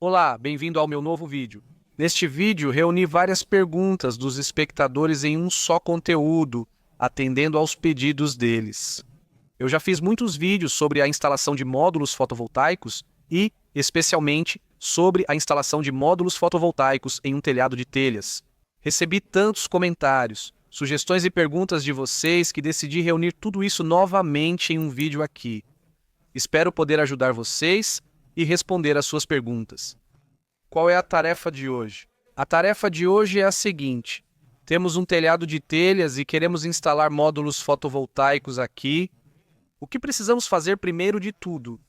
Olá, bem-vindo ao meu novo vídeo. Neste vídeo, reuni várias perguntas dos espectadores em um só conteúdo, atendendo aos pedidos deles. Eu já fiz muitos vídeos sobre a instalação de módulos fotovoltaicos e, especialmente, sobre a instalação de módulos fotovoltaicos em um telhado de telhas. Recebi tantos comentários, sugestões e perguntas de vocês que decidi reunir tudo isso novamente em um vídeo aqui. Espero poder ajudar vocês e responder às suas perguntas. Qual é a tarefa de hoje? A tarefa de hoje é a seguinte: temos um telhado de telhas e queremos instalar módulos fotovoltaicos aqui. O que precisamos fazer primeiro de tudo?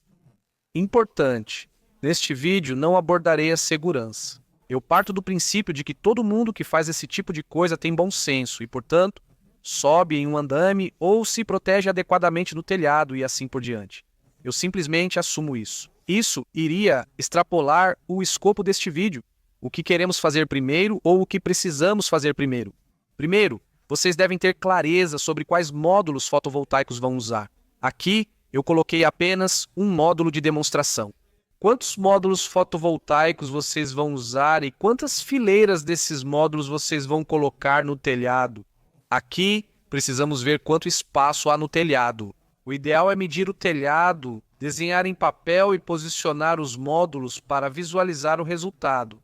Importante, neste vídeo não abordarei a segurança. Eu parto do princípio de que todo mundo que faz esse tipo de coisa tem bom senso e, portanto, sobe em um andame ou se protege adequadamente no telhado e assim por diante. Eu simplesmente assumo isso. Isso iria extrapolar o escopo deste vídeo. O que queremos fazer primeiro ou o que precisamos fazer primeiro? Primeiro, vocês devem ter clareza sobre quais módulos fotovoltaicos vão usar. Aqui, eu coloquei apenas um módulo de demonstração. Quantos módulos fotovoltaicos vocês vão usar e quantas fileiras desses módulos vocês vão colocar no telhado? Aqui, precisamos ver quanto espaço há no telhado. O ideal é medir o telhado, desenhar em papel e posicionar os módulos para visualizar o resultado.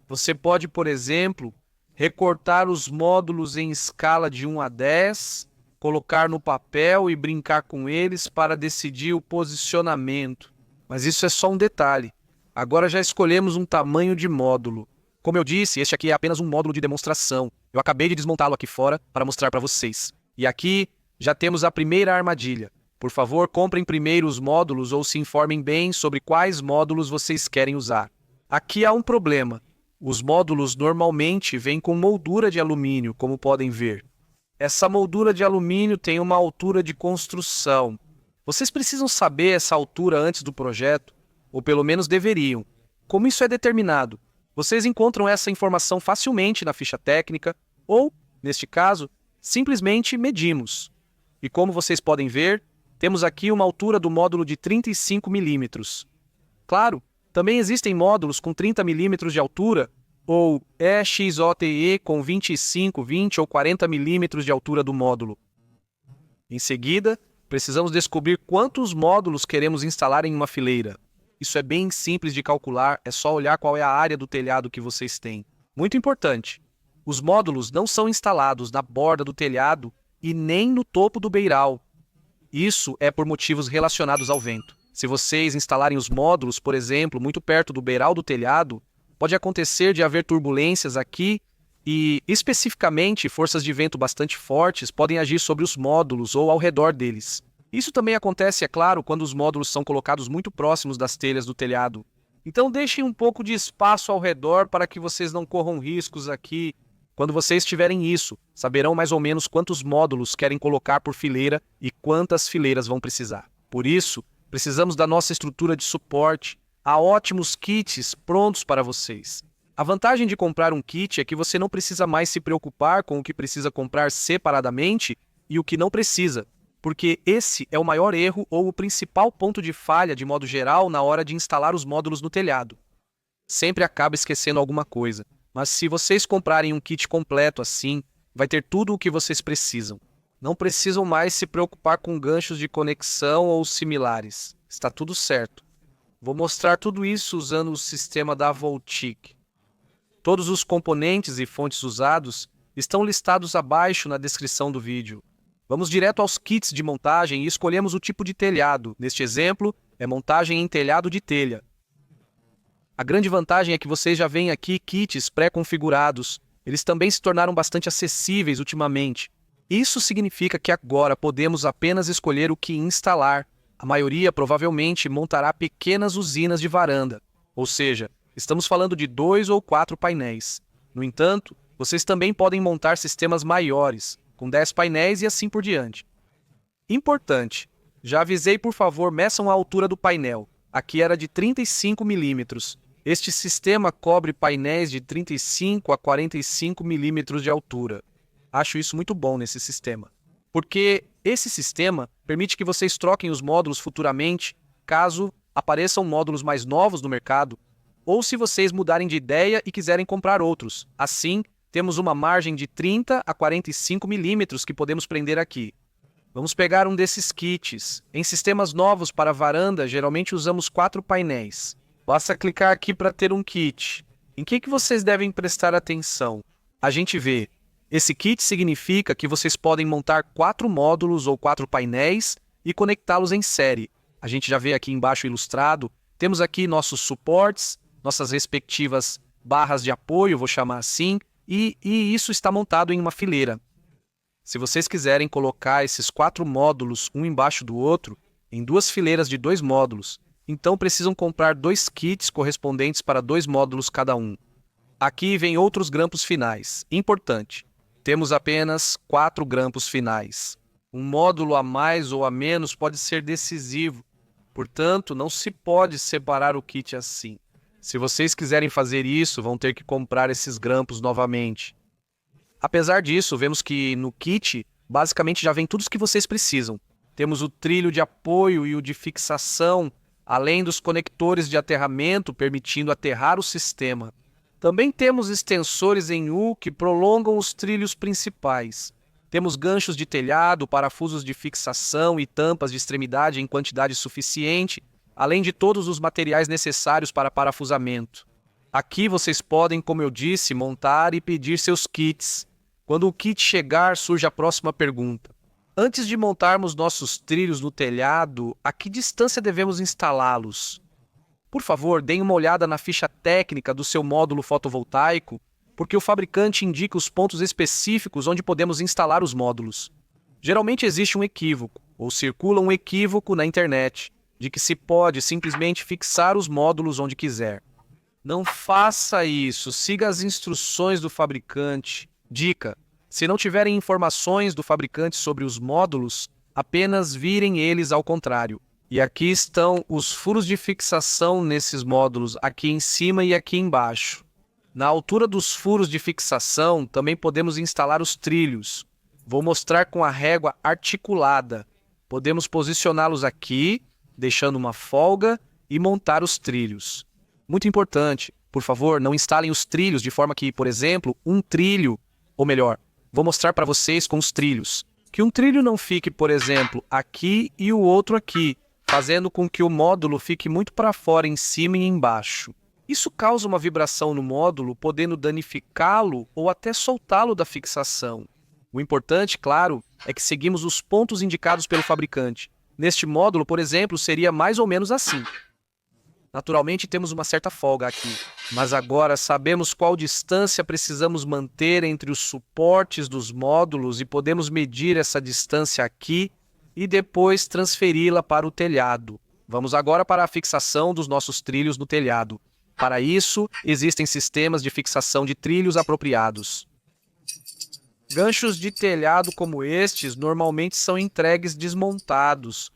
Você pode, por exemplo, recortar os módulos em escala de 1 a 10, colocar no papel e brincar com eles para decidir o posicionamento. Mas isso é só um detalhe. Agora já escolhemos um tamanho de módulo. Como eu disse, este aqui é apenas um módulo de demonstração. Eu acabei de desmontá-lo aqui fora para mostrar para vocês. E aqui já temos a primeira armadilha. Por favor, comprem primeiro os módulos ou se informem bem sobre quais módulos vocês querem usar. Aqui há um problema. Os módulos normalmente vêm com moldura de alumínio, como podem ver. Essa moldura de alumínio tem uma altura de construção. Vocês precisam saber essa altura antes do projeto, ou pelo menos deveriam. Como isso é determinado? Vocês encontram essa informação facilmente na ficha técnica, ou, neste caso, simplesmente medimos. E como vocês podem ver, temos aqui uma altura do módulo de 35 milímetros. Claro, também existem módulos com 30 milímetros de altura, ou EXOTE com 25, 20 ou 40 milímetros de altura do módulo. Em seguida, precisamos descobrir quantos módulos queremos instalar em uma fileira. Isso é bem simples de calcular, é só olhar qual é a área do telhado que vocês têm. Muito importante, os módulos não são instalados na borda do telhado e nem no topo do beiral. Isso é por motivos relacionados ao vento. Se vocês instalarem os módulos, por exemplo, muito perto do beiral do telhado, pode acontecer de haver turbulências aqui e, especificamente, forças de vento bastante fortes podem agir sobre os módulos ou ao redor deles. Isso também acontece, é claro, quando os módulos são colocados muito próximos das telhas do telhado. Então deixem um pouco de espaço ao redor para que vocês não corram riscos aqui. Quando vocês tiverem isso, saberão mais ou menos quantos módulos querem colocar por fileira e quantas fileiras vão precisar. Por isso, precisamos da nossa estrutura de suporte. Há ótimos kits prontos para vocês. A vantagem de comprar um kit é que você não precisa mais se preocupar com o que precisa comprar separadamente e o que não precisa, porque esse é o maior erro ou o principal ponto de falha, de modo geral, na hora de instalar os módulos no telhado. Sempre acaba esquecendo alguma coisa. Mas se vocês comprarem um kit completo assim, vai ter tudo o que vocês precisam. Não precisam mais se preocupar com ganchos de conexão ou similares. Está tudo certo. Vou mostrar tudo isso usando o sistema da Voltic. Todos os componentes e fontes usados estão listados abaixo na descrição do vídeo. Vamos direto aos kits de montagem e escolhemos o tipo de telhado. Neste exemplo, é montagem em telhado de telha. A grande vantagem é que vocês já veem aqui kits pré-configurados. Eles também se tornaram bastante acessíveis ultimamente. Isso significa que agora podemos apenas escolher o que instalar. A maioria provavelmente montará pequenas usinas de varanda. Ou seja, estamos falando de 2 ou 4 painéis. No entanto, vocês também podem montar sistemas maiores, com 10 painéis e assim por diante. Importante, já avisei, por favor, meçam a altura do painel. Aqui era de 35 milímetros. Este sistema cobre painéis de 35 a 45 milímetros de altura. Acho isso muito bom nesse sistema, porque esse sistema permite que vocês troquem os módulos futuramente, caso apareçam módulos mais novos no mercado, ou se vocês mudarem de ideia e quiserem comprar outros. Assim, temos uma margem de 30 a 45 milímetros que podemos prender aqui. Vamos pegar um desses kits. Em sistemas novos para varanda, geralmente usamos 4 painéis. Basta clicar aqui para ter um kit. Em que vocês devem prestar atenção? A gente vê. Esse kit significa que vocês podem montar 4 módulos ou 4 painéis e conectá-los em série. A gente já vê aqui embaixo ilustrado. Temos aqui nossos suportes, nossas respectivas barras de apoio, vou chamar assim, e isso está montado em uma fileira. Se vocês quiserem colocar esses 4 módulos um embaixo do outro, em 2 fileiras de 2 módulos, então precisam comprar 2 kits correspondentes para 2 módulos cada um. Aqui vem outros grampos finais. Importante, temos apenas 4 grampos finais. Um módulo a mais ou a menos pode ser decisivo, portanto, não se pode separar o kit assim. Se vocês quiserem fazer isso, vão ter que comprar esses grampos novamente. Apesar disso, vemos que no kit, basicamente já vem tudo o que vocês precisam. Temos o trilho de apoio e o de fixação, além dos conectores de aterramento, permitindo aterrar o sistema. Também temos extensores em U que prolongam os trilhos principais. Temos ganchos de telhado, parafusos de fixação e tampas de extremidade em quantidade suficiente, além de todos os materiais necessários para parafusamento. Aqui vocês podem, como eu disse, montar e pedir seus kits. Quando o kit chegar, surge a próxima pergunta. Antes de montarmos nossos trilhos no telhado, a que distância devemos instalá-los? Por favor, deem uma olhada na ficha técnica do seu módulo fotovoltaico, porque o fabricante indica os pontos específicos onde podemos instalar os módulos. Geralmente existe um equívoco, ou circula um equívoco na internet, de que se pode simplesmente fixar os módulos onde quiser. Não faça isso, siga as instruções do fabricante. Dica: se não tiverem informações do fabricante sobre os módulos, apenas virem eles ao contrário. E aqui estão os furos de fixação nesses módulos, aqui em cima e aqui embaixo. Na altura dos furos de fixação, também podemos instalar os trilhos. Vou mostrar com a régua articulada. Podemos posicioná-los aqui, deixando uma folga, e montar os trilhos. Muito importante, por favor, não instalem os trilhos de forma que, por exemplo, um trilho, ou melhor, vou mostrar para vocês com os trilhos, que um trilho não fique, por exemplo, aqui e o outro aqui, fazendo com que o módulo fique muito para fora, em cima e embaixo. Isso causa uma vibração no módulo, podendo danificá-lo ou até soltá-lo da fixação. O importante, claro, é que seguimos os pontos indicados pelo fabricante. Neste módulo, por exemplo, seria mais ou menos assim. Naturalmente, temos uma certa folga aqui, mas agora sabemos qual distância precisamos manter entre os suportes dos módulos e podemos medir essa distância aqui e depois transferi-la para o telhado. Vamos agora para a fixação dos nossos trilhos no telhado. Para isso, existem sistemas de fixação de trilhos apropriados. Ganchos de telhado como estes normalmente são entregues desmontados.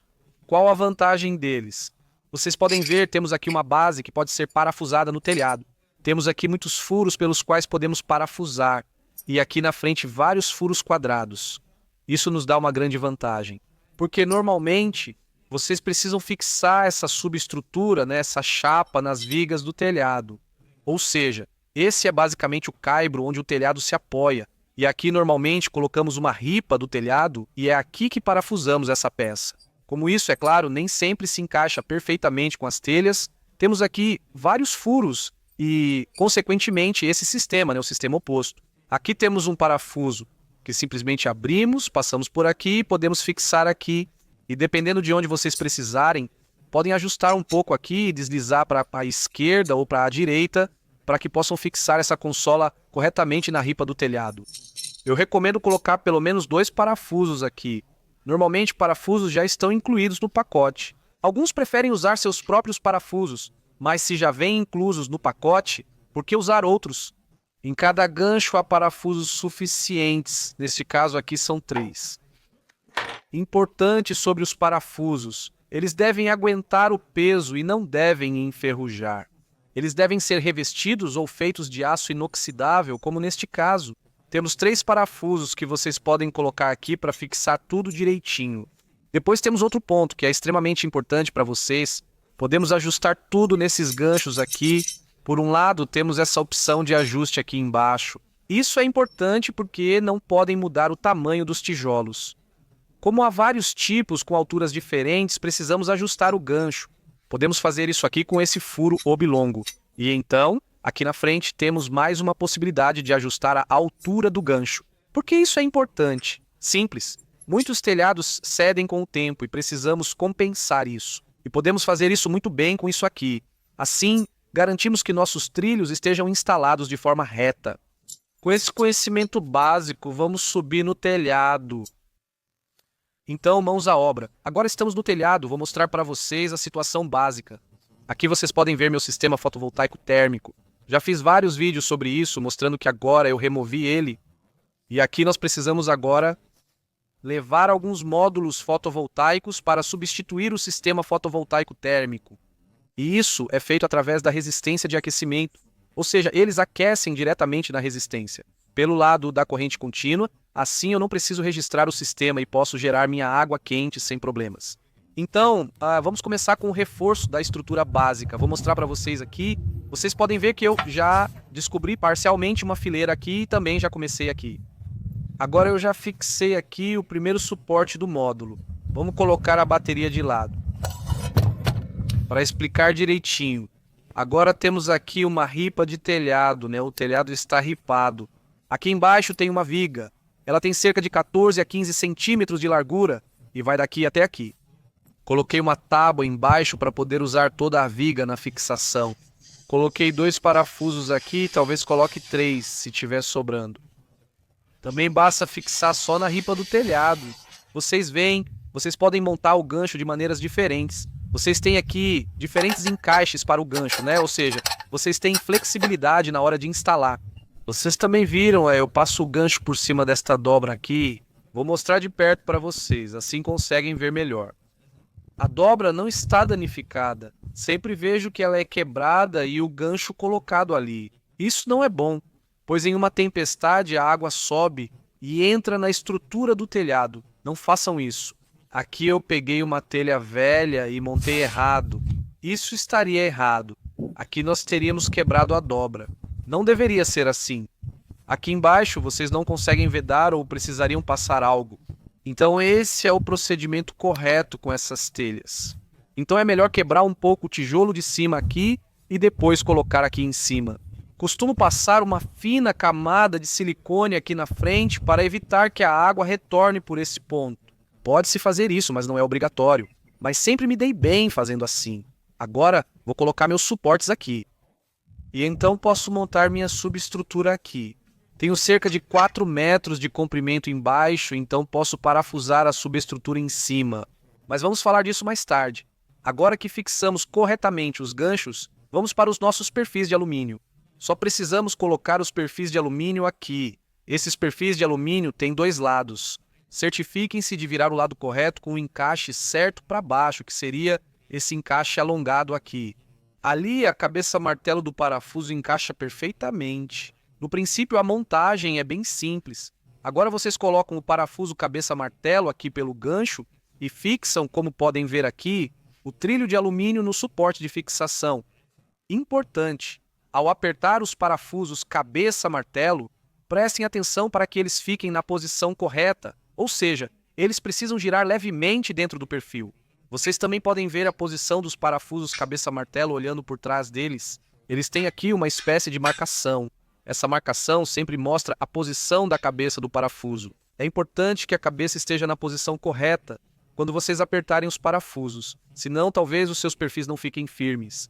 Qual a vantagem deles? Vocês podem ver, temos aqui uma base que pode ser parafusada no telhado. Temos aqui muitos furos pelos quais podemos parafusar. E aqui na frente vários furos quadrados. Isso nos dá uma grande vantagem. Porque normalmente vocês precisam fixar essa subestrutura, essa chapa nas vigas do telhado. Ou seja, esse é basicamente o caibro onde o telhado se apoia. E aqui normalmente colocamos uma ripa do telhado e é aqui que parafusamos essa peça. Como isso, é claro, nem sempre se encaixa perfeitamente com as telhas, temos aqui vários furos e, consequentemente, esse sistema, o sistema oposto. Aqui temos um parafuso que simplesmente abrimos, passamos por aqui e podemos fixar aqui. E dependendo de onde vocês precisarem, podem ajustar um pouco aqui e deslizar para a esquerda ou para a direita para que possam fixar essa consola corretamente na ripa do telhado. Eu recomendo colocar pelo menos 2 parafusos aqui. Normalmente, parafusos já estão incluídos no pacote. Alguns preferem usar seus próprios parafusos, mas se já vêm inclusos no pacote, por que usar outros? Em cada gancho há parafusos suficientes, neste caso aqui são 3. Importante sobre os parafusos, eles devem aguentar o peso e não devem enferrujar. Eles devem ser revestidos ou feitos de aço inoxidável, como neste caso. Temos 3 parafusos que vocês podem colocar aqui para fixar tudo direitinho. Depois temos outro ponto que é extremamente importante para vocês. Podemos ajustar tudo nesses ganchos aqui Por um lado, temos essa opção de ajuste aqui embaixo. Isso é importante porque não podem mudar o tamanho dos tijolos. Como há vários tipos com alturas diferentes, precisamos ajustar o gancho. Podemos fazer isso aqui com esse furo oblongo. E então, aqui na frente, temos mais uma possibilidade de ajustar a altura do gancho. Por que isso é importante? Simples. Muitos telhados cedem com o tempo e precisamos compensar isso. E podemos fazer isso muito bem com isso aqui. Assim, garantimos que nossos trilhos estejam instalados de forma reta. Com esse conhecimento básico, vamos subir no telhado. Então, mãos à obra. Agora estamos no telhado, vou mostrar para vocês a situação básica. Aqui vocês podem ver meu sistema fotovoltaico térmico. Já fiz vários vídeos sobre isso, mostrando que agora eu removi ele. E aqui nós precisamos agora levar alguns módulos fotovoltaicos para substituir o sistema fotovoltaico térmico. E isso é feito através da resistência de aquecimento, ou seja, eles aquecem diretamente na resistência. Pelo lado da corrente contínua, assim eu não preciso registrar o sistema e posso gerar minha água quente sem problemas. Então, vamos começar com o reforço da estrutura básica. Vou mostrar para vocês aqui. Vocês podem ver que eu já descobri parcialmente uma fileira aqui e também já comecei aqui. Agora eu já fixei aqui o primeiro suporte do módulo. Vamos colocar a bateria de lado. Para explicar direitinho, agora temos aqui uma ripa de telhado, né? O telhado está ripado. Aqui embaixo tem uma viga. Ela tem cerca de 14 a 15 centímetros de largura e vai daqui até aqui. Coloquei uma tábua embaixo para poder usar toda a viga na fixação. Coloquei 2 parafusos aqui, talvez coloque 3 se tiver sobrando. Também basta fixar só na ripa do telhado. Vocês veem, vocês podem montar o gancho de maneiras diferentes. Vocês têm aqui diferentes encaixes para o gancho, né? Ou seja, vocês têm flexibilidade na hora de instalar. Vocês também viram, eu passo o gancho por cima desta dobra aqui. Vou mostrar de perto para vocês, assim conseguem ver melhor. A dobra não está danificada. Sempre vejo que ela é quebrada e o gancho colocado ali. Isso não é bom, pois em uma tempestade a água sobe e entra na estrutura do telhado. Não façam isso. Aqui eu peguei uma telha velha e montei errado. Isso estaria errado. Aqui nós teríamos quebrado a dobra. Não deveria ser assim. Aqui embaixo vocês não conseguem vedar ou precisariam passar algo. Então esse é o procedimento correto com essas telhas. Então é melhor quebrar um pouco o tijolo de cima aqui e depois colocar aqui em cima. Costumo passar uma fina camada de silicone aqui na frente para evitar que a água retorne por esse ponto. Pode-se fazer isso, mas não é obrigatório. Mas sempre me dei bem fazendo assim. Agora vou colocar meus suportes aqui. E então posso montar minha subestrutura aqui. Tenho cerca de 4 metros de comprimento embaixo, então posso parafusar a subestrutura em cima. Mas vamos falar disso mais tarde. Agora que fixamos corretamente os ganchos, vamos para os nossos perfis de alumínio. Só precisamos colocar os perfis de alumínio aqui. Esses perfis de alumínio têm 2 lados. Certifiquem-se de virar o lado correto com o encaixe certo para baixo, que seria esse encaixe alongado aqui. Ali a cabeça martelo do parafuso encaixa perfeitamente. No princípio a montagem é bem simples. Agora vocês colocam o parafuso cabeça martelo aqui pelo gancho e fixam, como podem ver aqui, o trilho de alumínio no suporte de fixação. Importante, ao apertar os parafusos cabeça martelo, prestem atenção para que eles fiquem na posição correta. Ou seja, eles precisam girar levemente dentro do perfil. Vocês também podem ver a posição dos parafusos cabeça-martelo olhando por trás deles. Eles têm aqui uma espécie de marcação. Essa marcação sempre mostra a posição da cabeça do parafuso. É importante que a cabeça esteja na posição correta quando vocês apertarem os parafusos, senão talvez os seus perfis não fiquem firmes.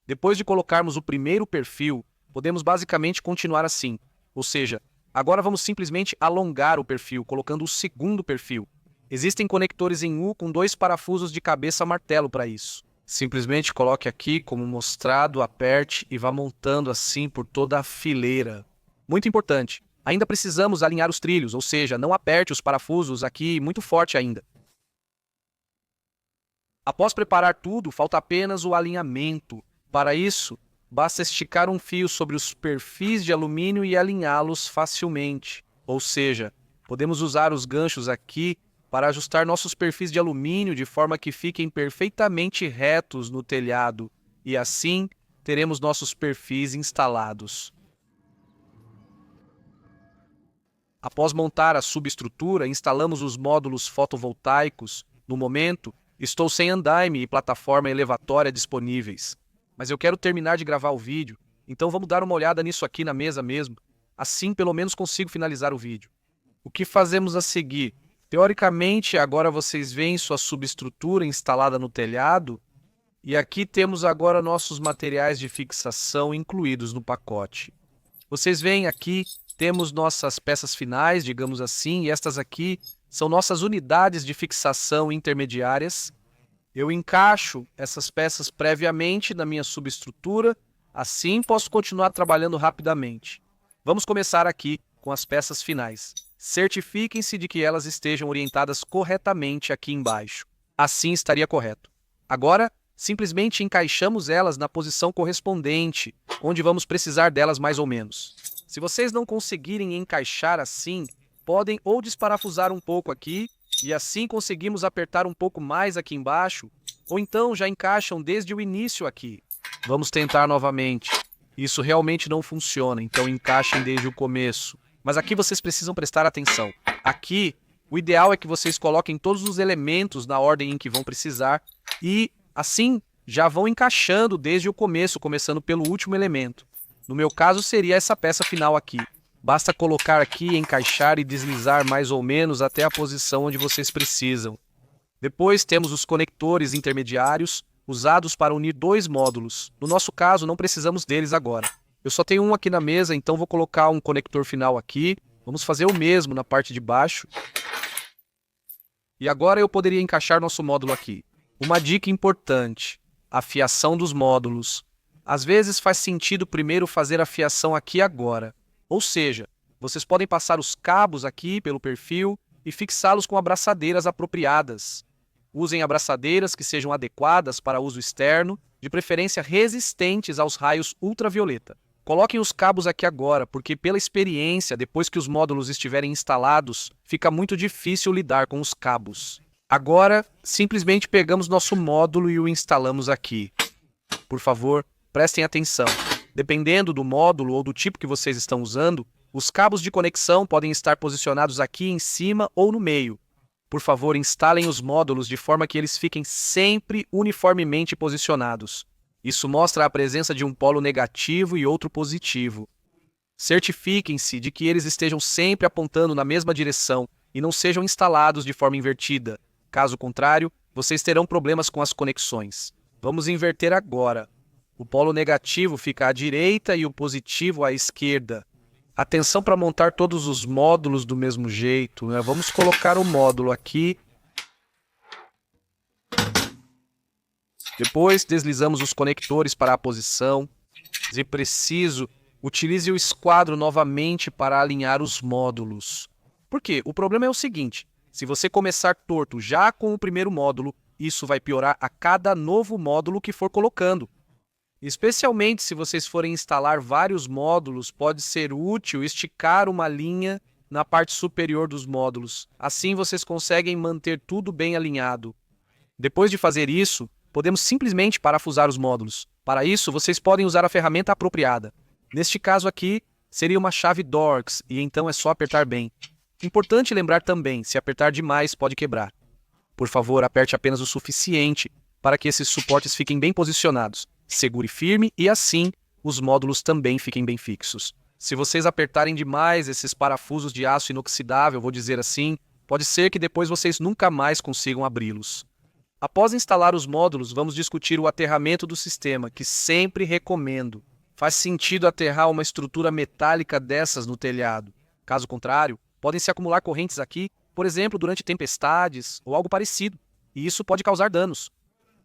Depois de colocarmos o primeiro perfil, podemos basicamente continuar assim, ou seja, agora vamos simplesmente alongar o perfil, colocando o segundo perfil. Existem conectores em U com 2 parafusos de cabeça martelo para isso. Simplesmente coloque aqui como mostrado, aperte e vá montando assim por toda a fileira. Muito importante, ainda precisamos alinhar os trilhos, ou seja, não aperte os parafusos aqui muito forte ainda. Após preparar tudo, falta apenas o alinhamento. Para isso, basta esticar um fio sobre os perfis de alumínio e alinhá-los facilmente. Ou seja, podemos usar os ganchos aqui para ajustar nossos perfis de alumínio de forma que fiquem perfeitamente retos no telhado e assim teremos nossos perfis instalados. Após montar a subestrutura, instalamos os módulos fotovoltaicos. No momento, estou sem andaime e plataforma elevatória disponíveis. Mas eu quero terminar de gravar o vídeo, então vamos dar uma olhada nisso aqui na mesa mesmo. Assim, pelo menos consigo finalizar o vídeo. O que fazemos a seguir? Teoricamente, agora vocês veem sua subestrutura instalada no telhado. E aqui temos agora nossos materiais de fixação incluídos no pacote. Vocês veem aqui, temos nossas peças finais, digamos assim, e estas aqui são nossas unidades de fixação intermediárias. Eu encaixo essas peças previamente na minha subestrutura, assim posso continuar trabalhando rapidamente. Vamos começar aqui com as peças finais. Certifiquem-se de que elas estejam orientadas corretamente aqui embaixo. Assim estaria correto. Agora, simplesmente encaixamos elas na posição correspondente, onde vamos precisar delas mais ou menos. Se vocês não conseguirem encaixar assim, podem ou desparafusar um pouco aqui, e assim conseguimos apertar um pouco mais aqui embaixo, ou então já encaixam desde o início aqui. Vamos tentar novamente. Isso realmente não funciona, então encaixem desde o começo. Mas aqui vocês precisam prestar atenção. Aqui, o ideal é que vocês coloquem todos os elementos na ordem em que vão precisar e, assim, já vão encaixando desde o começo, começando pelo último elemento. No meu caso, seria essa peça final aqui. Basta colocar aqui, encaixar e deslizar mais ou menos até a posição onde vocês precisam. Depois temos os conectores intermediários, usados para unir dois módulos. No nosso caso, não precisamos deles agora. Eu só tenho um aqui na mesa, então vou colocar um conector final aqui. Vamos fazer o mesmo na parte de baixo. E agora eu poderia encaixar nosso módulo aqui. Uma dica importante: a fiação dos módulos. Às vezes faz sentido primeiro fazer a fiação aqui agora. Ou seja, vocês podem passar os cabos aqui pelo perfil e fixá-los com abraçadeiras apropriadas. Usem abraçadeiras que sejam adequadas para uso externo, de preferência resistentes aos raios ultravioleta. Coloquem os cabos aqui agora, porque pela experiência, depois que os módulos estiverem instalados, fica muito difícil lidar com os cabos. Agora, simplesmente pegamos nosso módulo e o instalamos aqui. Por favor, prestem atenção. Dependendo do módulo ou do tipo que vocês estão usando, os cabos de conexão podem estar posicionados aqui em cima ou no meio. Por favor, instalem os módulos de forma que eles fiquem sempre uniformemente posicionados. Isso mostra a presença de um polo negativo e outro positivo. Certifiquem-se de que eles estejam sempre apontando na mesma direção e não sejam instalados de forma invertida. Caso contrário, vocês terão problemas com as conexões. Vamos inverter agora. O polo negativo fica à direita e o positivo à esquerda. Atenção para montar todos os módulos do mesmo jeito, né? Vamos colocar o módulo aqui. Depois deslizamos os conectores para a posição. Se preciso, utilize o esquadro novamente para alinhar os módulos. Por quê? O problema é o seguinte: se você começar torto já com o primeiro módulo, isso vai piorar a cada novo módulo que for colocando. Especialmente se vocês forem instalar vários módulos, pode ser útil esticar uma linha na parte superior dos módulos. Assim vocês conseguem manter tudo bem alinhado. Depois de fazer isso, podemos simplesmente parafusar os módulos. Para isso, vocês podem usar a ferramenta apropriada. Neste caso aqui, seria uma chave Dorks, e então é só apertar bem. Importante lembrar também, se apertar demais pode quebrar. Por favor, aperte apenas o suficiente para que esses suportes fiquem bem posicionados. Segure firme e assim os módulos também fiquem bem fixos. Se vocês apertarem demais esses parafusos de aço inoxidável, vou dizer assim, pode ser que depois vocês nunca mais consigam abri-los. Após instalar os módulos, vamos discutir o aterramento do sistema, que sempre recomendo. Faz sentido aterrar uma estrutura metálica dessas no telhado. Caso contrário, podem se acumular correntes aqui, por exemplo, durante tempestades ou algo parecido, e isso pode causar danos.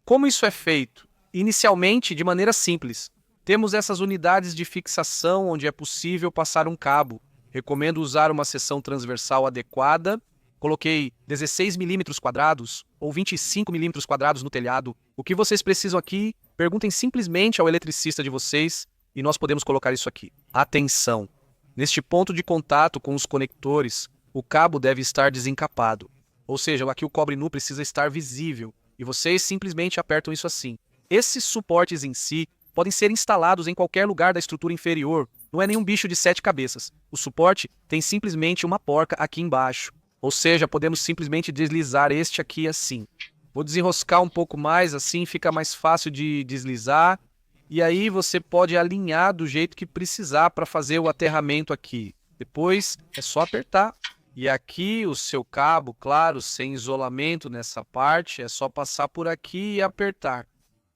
Como isso é feito? Inicialmente, de maneira simples. Temos essas unidades de fixação onde é possível passar um cabo. Recomendo usar uma seção transversal adequada. Coloquei 16 milímetros quadrados ou 25 milímetros quadrados no telhado. O que vocês precisam aqui? Perguntem simplesmente ao eletricista de vocês e nós podemos colocar isso aqui. Atenção! Neste ponto de contato com os conectores, o cabo deve estar desencapado. Ou seja, aqui o cobre nu precisa estar visível e vocês simplesmente apertam isso assim. Esses suportes em si podem ser instalados em qualquer lugar da estrutura inferior. Não é nenhum bicho de 7 cabeças. O suporte tem simplesmente uma porca aqui embaixo. Ou seja, podemos simplesmente deslizar este aqui assim. Vou desenroscar um pouco mais, assim fica mais fácil de deslizar. E aí você pode alinhar do jeito que precisar para fazer o aterramento aqui. Depois é só apertar. E aqui o seu cabo, claro, sem isolamento nessa parte, é só passar por aqui e apertar.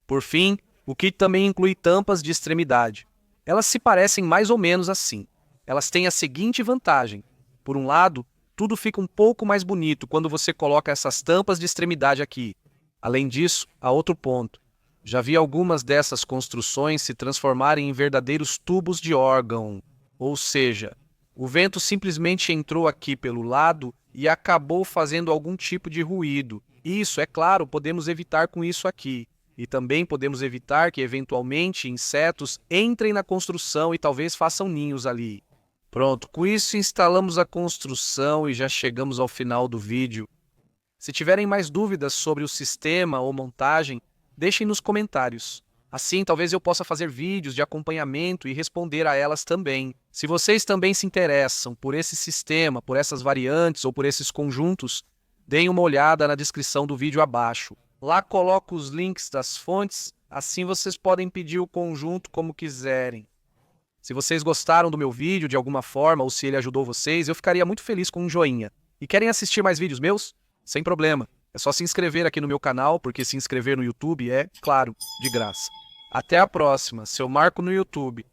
Por fim, o kit também inclui tampas de extremidade. Elas se parecem mais ou menos assim. Elas têm a seguinte vantagem. Por um lado, tudo fica um pouco mais bonito quando você coloca essas tampas de extremidade aqui. Além disso, há outro ponto. Já vi algumas dessas construções se transformarem em verdadeiros tubos de órgão. Ou seja, o vento simplesmente entrou aqui pelo lado e acabou fazendo algum tipo de ruído. Isso, é claro, podemos evitar com isso aqui. E também podemos evitar que, eventualmente, insetos entrem na construção e talvez façam ninhos ali. Pronto, com isso instalamos a construção e já chegamos ao final do vídeo. Se tiverem mais dúvidas sobre o sistema ou montagem, deixem nos comentários. Assim, talvez eu possa fazer vídeos de acompanhamento e responder a elas também. Se vocês também se interessam por esse sistema, por essas variantes ou por esses conjuntos, deem uma olhada na descrição do vídeo abaixo. Lá coloco os links das fontes, assim vocês podem pedir o conjunto como quiserem. Se vocês gostaram do meu vídeo de alguma forma ou se ele ajudou vocês, eu ficaria muito feliz com um joinha. E querem assistir mais vídeos meus? Sem problema. É só se inscrever aqui no meu canal, porque se inscrever no YouTube é, claro, de graça. Até a próxima, seu Marco no YouTube.